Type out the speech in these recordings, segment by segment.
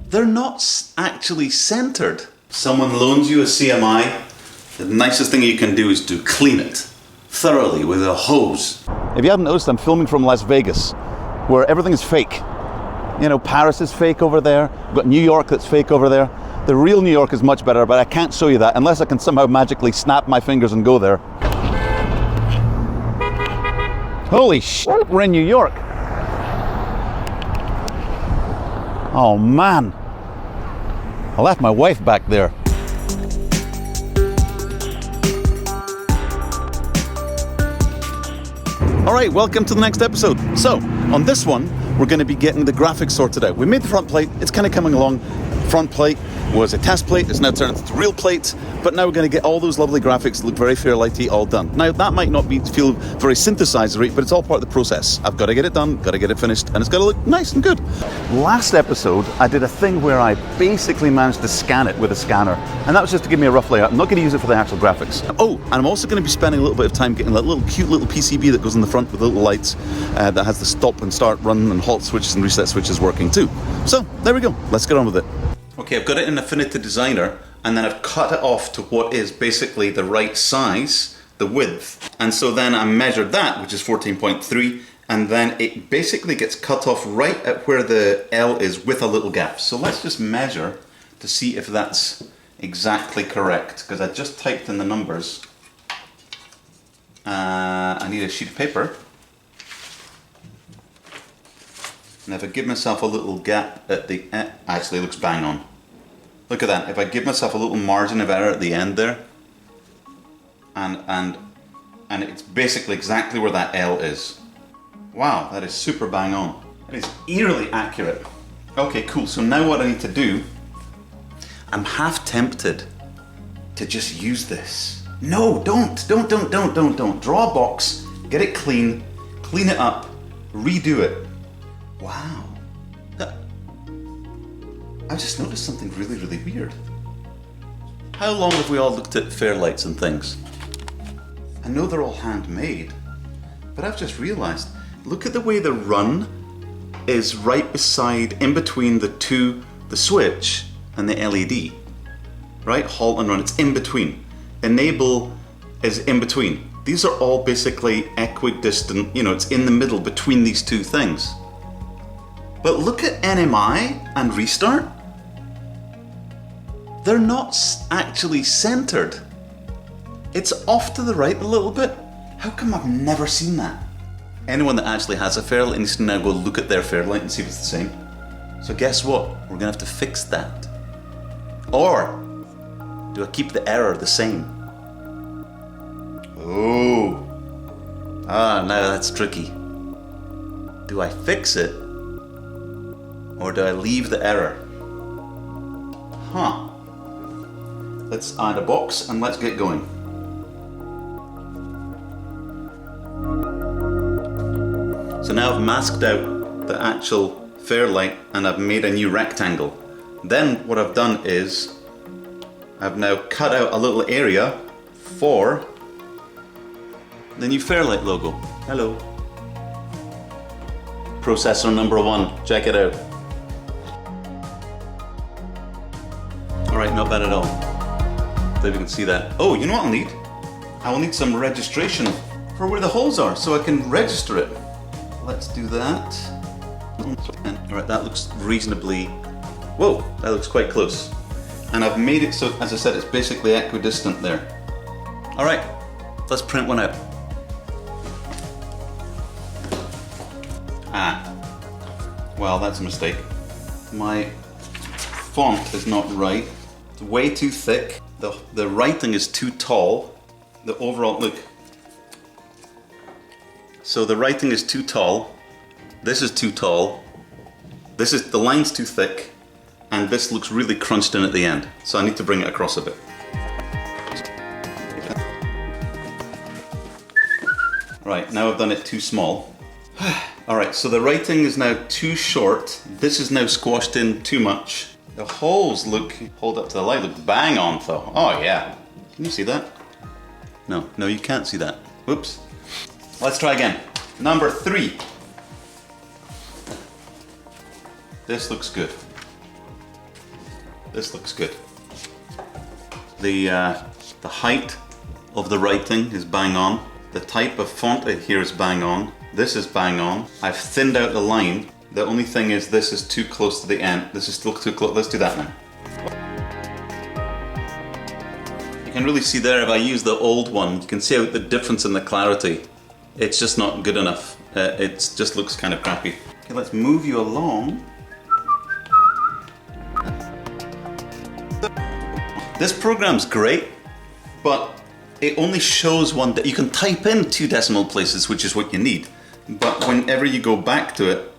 they're not actually centered. Someone loans you a CMI, the nicest thing you can do is to clean it thoroughly with a hose. If you haven't noticed, I'm filming from Las Vegas, where everything is fake. You know, Paris is fake over there. We've got New York that's fake over there. The real New York is much better, but I can't show you that unless I can somehow magically snap my fingers and go there. Holy shit, we're in New York. Oh man, I left my wife back there. All right, welcome to the next episode. So, on this one, we're going to be getting the graphics sorted out. We made the front plate, it's kind of coming along. Front plate was a test plate, it's now turned into real plate, but now we're going to get all those lovely graphics that look very Fairlighty all done. Now, that might not feel very synthesizer-y, but it's all part of the process. I've got to get it done, got to get it finished, and it's got to look nice and good. Last episode, I did a thing where I basically managed to scan it with a scanner, and that was just to give me a rough layout. I'm not going to use it for the actual graphics. Oh, and I'm also going to be spending a little bit of time getting that little cute little PCB that goes in the front with little lights that has the stop and start, run and halt switches and reset switches working too. So, there we go. Let's get on with it. Okay, I've got it in Affinity Designer, and then I've cut it off to what is basically the right size, the width. And so then I measured that, which is 14.3, and then it basically gets cut off right at where the L is with a little gap. So let's just measure to see if that's exactly correct, because I just typed in the numbers. I need a sheet of paper. And if I give myself a little gap at the end, actually it looks bang on. Look at that, if I give myself a little margin of error at the end there, and it's basically exactly where that L is. Wow, that is super bang on. That is eerily accurate. Okay, cool, so now what I need to do, I'm half tempted to just use this. No, don't. Draw a box, get it clean it up, redo it. Wow, I just noticed something really, really weird. How long have we all looked at Fairlights and things? I know they're all handmade, but I've just realized, look at the way the run is right beside, in between the switch and the LED. Right, halt and run, it's in between. Enable is in between. These are all basically equidistant, you know, it's in the middle between these two things. But look at NMI and restart. They're not actually centered. It's off to the right a little bit. How come I've never seen that? Anyone that actually has a Fairlight needs to now go look at their Fairlight and see if it's the same. So guess what? We're gonna have to fix that. Or do I keep the error the same? Oh. Now that's tricky. Do I fix it? Or do I leave the error? Huh. Let's add a box and let's get going. So now I've masked out the actual Fairlight and I've made a new rectangle. Then what I've done is I've now cut out a little area for the new Fairlight logo. Hello. Processor number 1, check it out. Alright, not bad at all. If you can see that. Oh, you know what I'll need? I will need some registration for where the holes are so I can register it. Let's do that. Alright, that looks reasonably... Whoa, that looks quite close. And I've made it so, as I said, it's basically equidistant there. Alright, let's print one out. Well, that's a mistake. My font is not right. It's way too thick. The writing is too tall. The overall, look. So the writing is too tall. This is too tall. The line's too thick. And this looks really crunched in at the end. So I need to bring it across a bit. Right, now I've done it too small. Alright, so the writing is now too short. This is now squashed in too much. The holes look, hold up to the light, look bang on though. Oh yeah. Can you see that? No, you can't see that. Whoops. Let's try again. Number 3. This looks good. this looks good. The height of the writing is bang on. The type of font here is bang on. This is bang on. I've thinned out the line. The only thing is this is too close to the end. This is still too close. Let's do that now. You can really see there, if I use the old one, you can see the difference in the clarity. It's just not good enough. It just looks kind of crappy. Okay, let's move you along. This program's great, but it only shows one that you can type in 2 decimal places, which is what you need. But whenever you go back to it,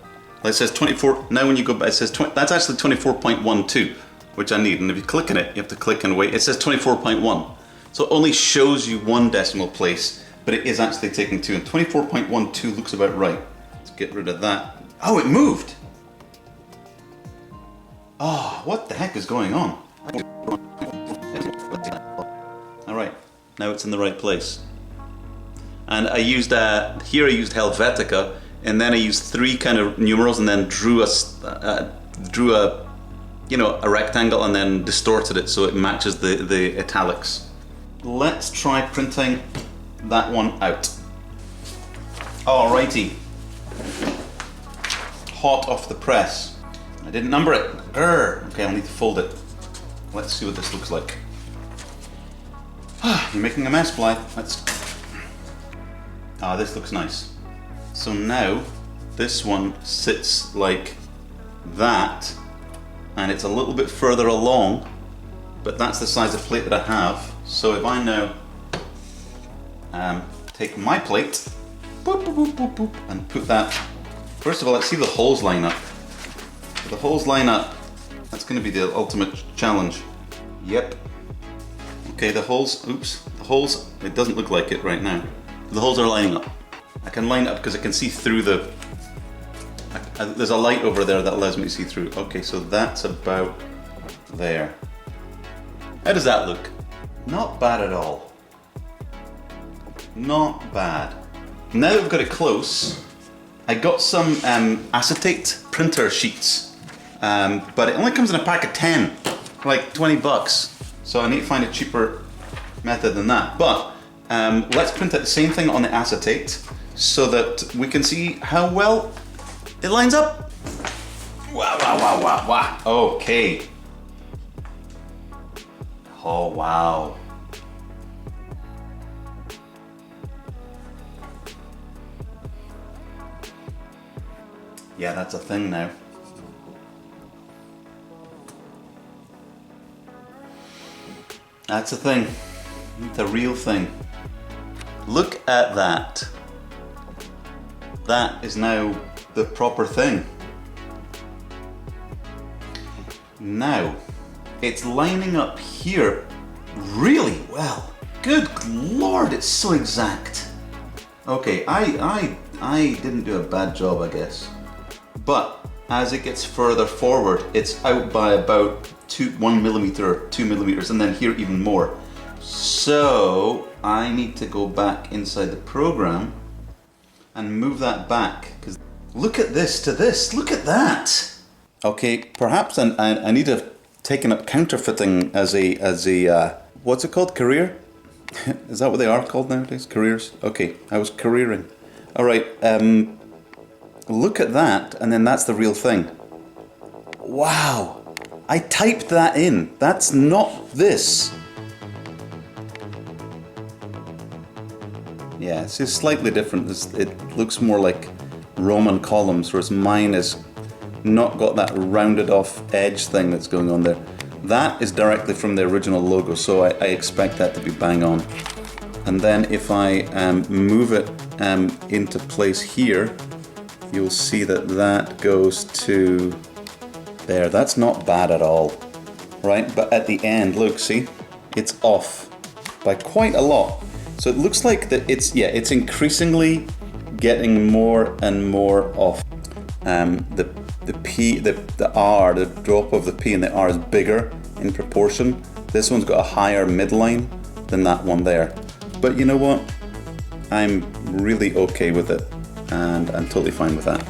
it says 24. Now when you go back, it says 20. That's actually 24.12, which I need. And if you click on it, you have to click and wait. It says 24.1, so it only shows you 1 decimal place, but it is actually taking 2. And 24.12 looks about right. Let's get rid of that. Oh, it moved. Oh, what the heck is going on? All right, now it's in the right place. And I used here I used Helvetica, and then I used 3 kind of numerals, and then drew a rectangle, and then distorted it so it matches the italics. Let's try printing that one out. Alrighty, hot off the press. I didn't number it. Grr. Okay, I'll need to fold it. Let's see what this looks like. You're making a mess, Blyth. This looks nice. So now this one sits like that, and it's a little bit further along, but that's the size of plate that I have. So if I now take my plate, boop, boop, boop, boop, boop, and put that. First of all, let's see the holes line up. If the holes line up, that's going to be the ultimate challenge. Yep. Okay, the holes, it doesn't look like it right now. The holes are lining up. I can line it up because I can see through there's a light over there that allows me to see through. Okay, so that's about there. How does that look? Not bad at all. Not bad. Now that we've got it close, I got some acetate printer sheets, but it only comes in a pack of 10, like 20 bucks. So I need to find a cheaper method than that. But let's print out the same thing on the acetate so that we can see how well it lines up. Wow, wow, wow, wow, wow. Okay. Oh, wow. Yeah, that's a thing now. That's a thing. It's a real thing. Look at that. That is now the proper thing. Now, it's lining up here really well. Good Lord, it's so exact. Okay, I didn't do a bad job, I guess. But as it gets further forward, it's out by about 1 millimeter or 2 millimeters, and then here even more. So I need to go back inside the program and move that back, because look at this to this, look at that. Okay, perhaps I need to have taken up counterfeiting as a what's it called, career? Is that what they are called nowadays, careers? Okay, I was careering. All right, look at that, and then that's the real thing. Wow, I typed that in. That's not this. Yeah, it's just slightly different. It looks more like Roman columns, whereas mine is not got that rounded off edge thing that's going on there. That is directly from the original logo, so I expect that to be bang on. And then if I move it into place here, you'll see that that goes to there. That's not bad at all, right? But at the end, look, see, it's off by quite a lot. So it looks like that it's increasingly getting more and more off. The P, the R, the drop of the P and the R is bigger in proportion. This one's got a higher midline than that one there. But you know what? I'm really okay with it, and I'm totally fine with that.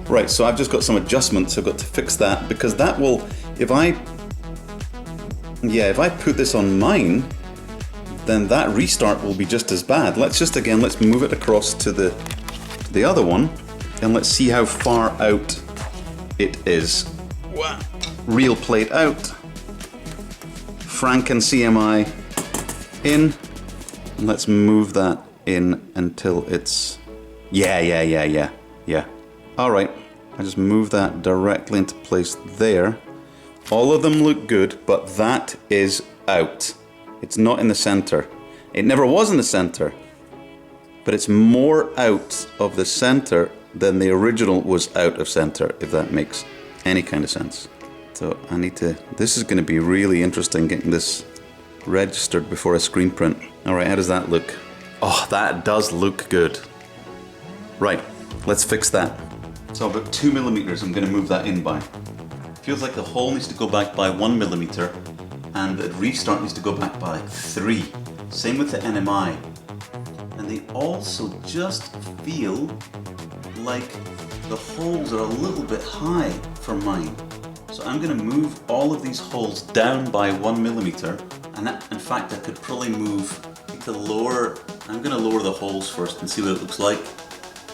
Right, so I've just got some adjustments. I've got to fix that, because that will, if I Yeah, if I put this on mine, then that restart will be just as bad. Let's move it across to the other one, and let's see how far out it is. Real plate out. Franken CMI in. And let's move that in until it's... Yeah. All right, I just move that directly into place there. All of them look good, but that is out. It's not in the center. It never was in the center, but it's more out of the center than the original was out of center, if that makes any kind of sense. So I need to, this is going to be really interesting getting this registered before I screen print. All right, how does that look? Oh, that does look good. Right, let's fix that. So about 2 millimeters, I'm going to move that in by. Feels like the hole needs to go back by 1 millimeter, and the restart needs to go back by like 3. Same with the NMI. And they also just feel like the holes are a little bit high for mine. So I'm going to move all of these holes down by 1 millimeter. And that, in fact, I could probably move to lower. I'm going to lower the holes first and see what it looks like.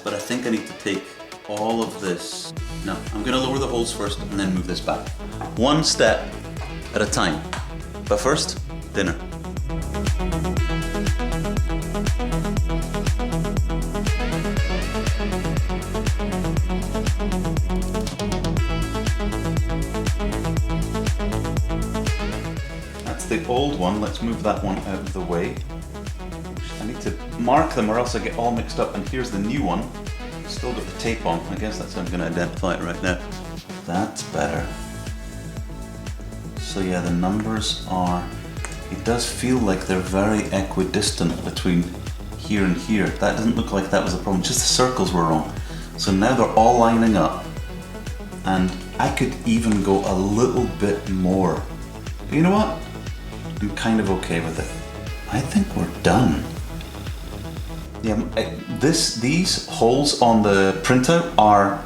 But I think I need to take all of this. No, I'm going to lower the holes first and then move this back. One step at a time. But first, dinner. That's the old one. Let's move that one out of the way. I need to mark them or else I get all mixed up. And here's the new one. Still got the tape on. I guess that's how I'm going to identify it right now. That's better. So yeah, the numbers are, it does feel like they're very equidistant between here and here. That doesn't look like that was a problem, just the circles were wrong. So now they're all lining up, and I could even go a little bit more. But you know what? I'm kind of okay with it. I think we're done. Yeah, these holes on the printout are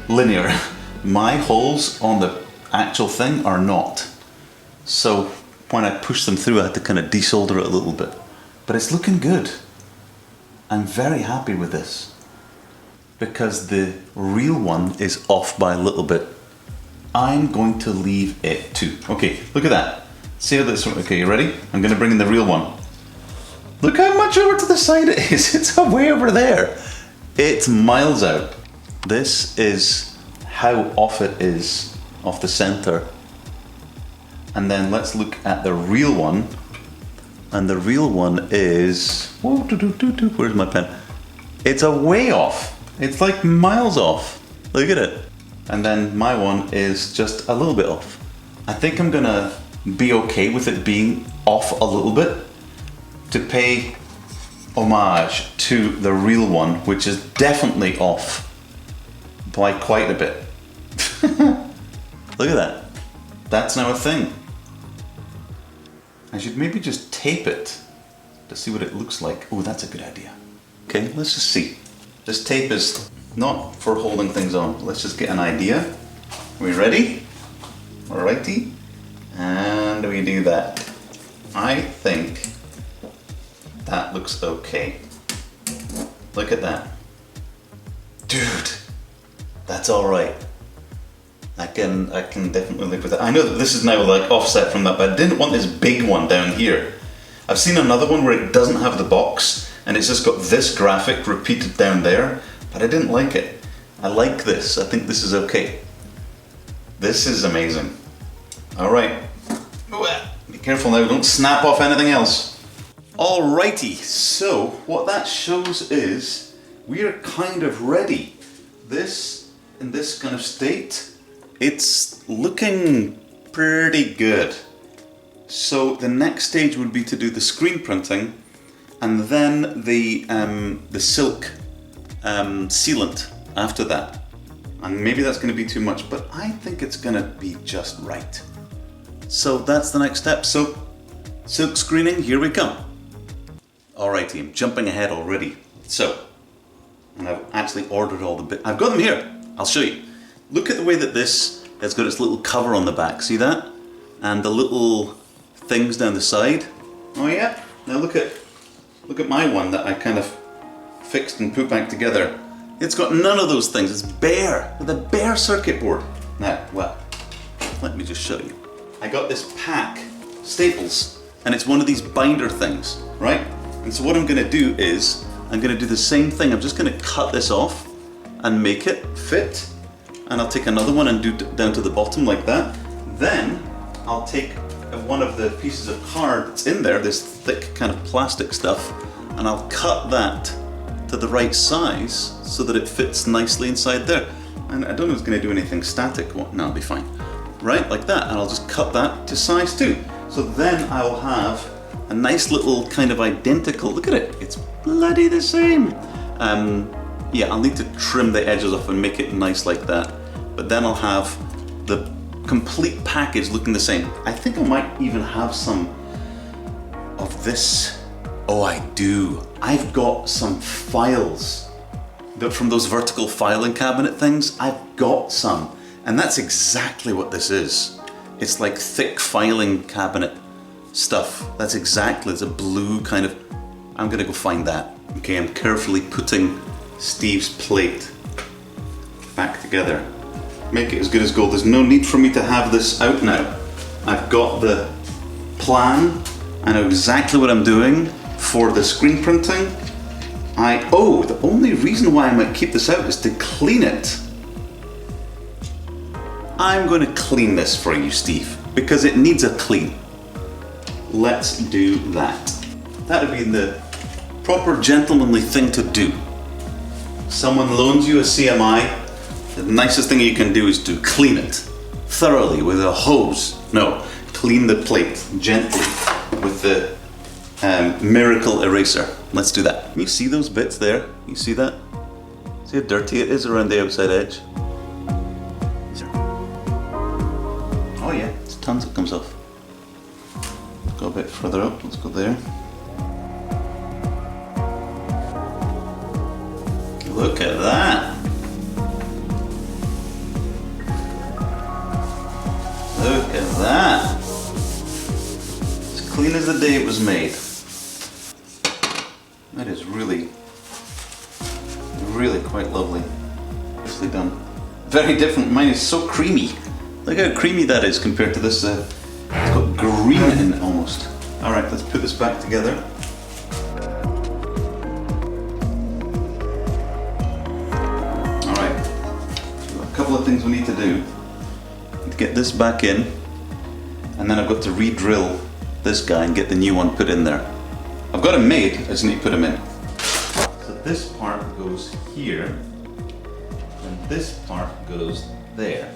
linear. My holes on the actual thing are not. So when I push them through, I had to kind of desolder it a little bit. But it's looking good. I'm very happy with this because the real one is off by a little bit. I'm going to leave it too. Okay, look at that. See how this one, okay, you ready? I'm going to bring in the real one. Look how much over to the side it is. It's way over there. It's miles out. This is how off it is off the center. And then let's look at the real one. And the real one is, where's my pen? It's a way off. It's like miles off. Look at it. And then my one is just a little bit off. I think I'm gonna be okay with it being off a little bit to pay homage to the real one, which is definitely off by quite a bit. Look at that. That's now a thing. I should maybe just tape it to see what it looks like. Oh, that's a good idea. Okay, let's just see. This tape is not for holding things on. Let's just get an idea. Are we ready? Alrighty. And we do that. I think that looks okay. Look at that. Dude, that's alright. I can definitely live with it. I know that this is now like offset from that, but I didn't want this big one down here. I've seen another one where it doesn't have the box and it's just got this graphic repeated down there, but I didn't like it. I like this. I think this is okay. This is amazing. All right. Be careful now, don't snap off anything else. Alrighty, so what that shows is we are kind of ready. This, in this kind of state, it's looking pretty good. So the next stage would be to do the screen printing and then the silk sealant after that. And maybe that's going to be too much, but I think it's going to be just right. So that's the next step. So silk screening, here we come. Alright team, jumping ahead already. So, and I've actually ordered all the bits. I've got them here. I'll show you. Look at the way that this has got its little cover on the back. See that? and the little things down the side. Oh yeah, now look at my one that I kind of fixed and put back together. It's got none of those things, it's bare, with a bare circuit board. Now, well, let me just show you. I got this pack, staples, and it's one of these binder things, right? And so what I'm gonna do is, I'm gonna do the same thing. I'm just gonna cut this off and make it fit. And I'll take another one and do down to the bottom like that. Then I'll take one of the pieces of card that's in there, this thick kind of plastic stuff, and I'll cut that to the right size so that it fits nicely inside there. And I don't know if it's gonna do anything static. Well, no, it'll be fine. Right, like that. And I'll just cut that to size 2. So then I'll have a nice little kind of identical, look at it, it's bloody the same. Yeah, I'll need to trim the edges off and make it nice like that. But then I'll have the complete package looking the same. I think I might even have some of this. Oh, I do. I've got some files from those vertical filing cabinet things. I've got some. And that's exactly what this is. It's like thick filing cabinet stuff. That's exactly, it's a blue kind of, I'm gonna go find that. Okay, I'm carefully putting Steve's plate back together. Make it as good as gold. There's no need for me to have this out now. I've got the plan. I know exactly what I'm doing for the screen printing. The only reason why I might keep this out is to clean it. I'm going to clean this for you, Steve, because it needs a clean. Let's do that. That would be the proper gentlemanly thing to do. Someone loans you a CMI, the nicest thing you can do is to clean it thoroughly with a hose. No, clean the plate gently with the miracle eraser. Let's do that. You see those bits there? You see that? See how dirty it is around the outside edge? Oh yeah, it's tons that comes off. Let's go a bit further up, let's go there. Look at that! Look at that! As clean as the day it was made. That is really, really quite lovely. Nicely done. Very different, mine is so creamy. Look how creamy that is compared to this, it's got green in it almost. Alright, let's put this back together. Alright, so a couple of things we need to do. Need to get this back in, and then I've got to re-drill this guy and get the new one put in there. I've got him made, I just need to put him in. So this part goes here, and this part goes there.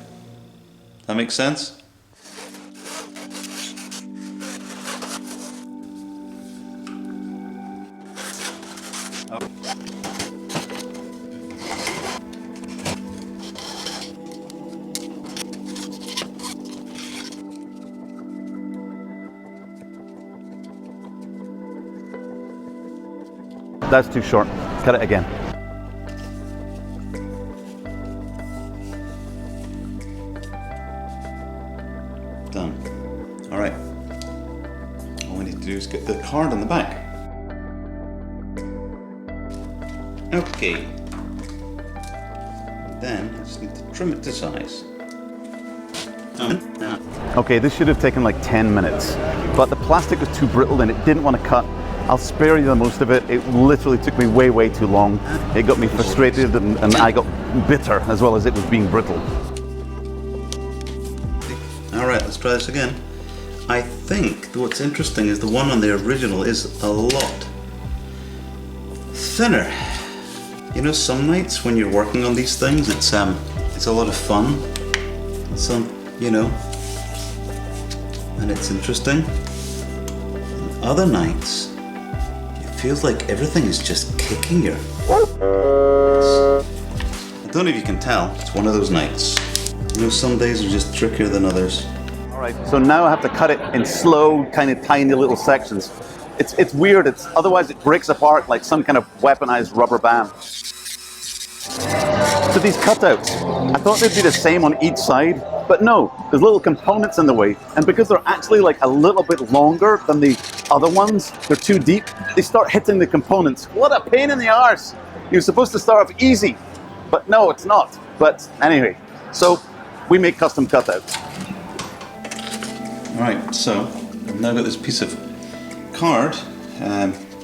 That makes sense? That's too short. Cut it again. Done. All right. All we need to do is get the card on the back. Okay. Then I just need to trim it to size. Okay, this should have taken like 10 minutes, but the plastic was too brittle and it didn't want to cut. I'll spare you the most of it. It literally took me way, way too long. It got me frustrated and I got bitter as well as it was being brittle. All right, let's try this again. I think what's interesting is the one on the original is a lot thinner. You know, some nights when you're working on these things, it's a lot of fun. You know, and it's interesting. And other nights, feels like everything is just kicking you. I don't know if you can tell, it's one of those nights. You know, some days are just trickier than others. All right, so now I have to cut it in slow, kind of tiny little sections. It's weird, otherwise it breaks apart like some kind of weaponized rubber band. So these cutouts, I thought they'd be the same on each side, But no, there's little components in the way, and because they're actually like a little bit longer than the other ones, they're too deep, they start hitting the components. What a pain in the arse! You're supposed to start off easy, but no, it's not. But anyway, so we make custom cutouts. Alright, so I've now got this piece of card,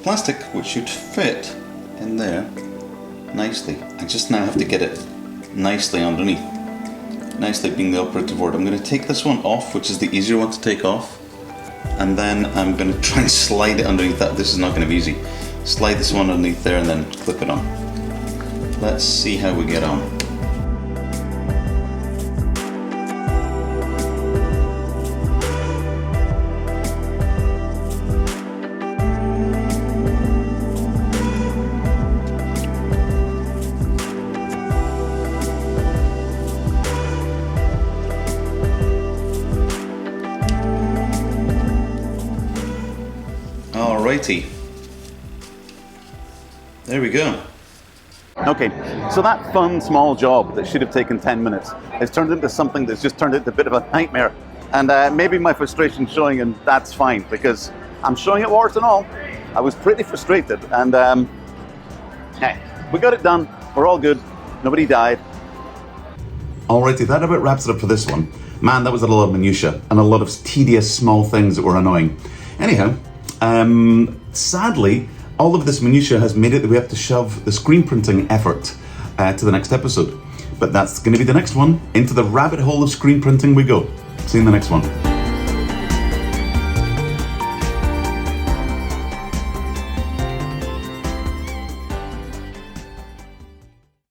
plastic, which should fit in there nicely. I just now have to get it nicely underneath. Nicely being the operative word. I'm going to take this one off, which is the easier one to take off, and then I'm going to try and slide it underneath that. This is not going to be easy. Slide this one underneath there and then clip it on. Let's see how we get on. Alrighty, there we go. Okay, so that fun small job that should have taken 10 minutes has turned into something that's just turned into a bit of a nightmare. And maybe my frustration's showing, and that's fine, because I'm showing it warts and all. I was pretty frustrated, and hey, we got it done. We're all good. Nobody died. Alrighty, that about wraps it up for this one. Man, that was a lot of minutiae and a lot of tedious small things that were annoying. Anyhow, sadly, all of this minutiae has made it that we have to shove the screen printing effort to the next episode. But that's going to be the next one. Into the rabbit hole of screen printing we go. See you in the next one.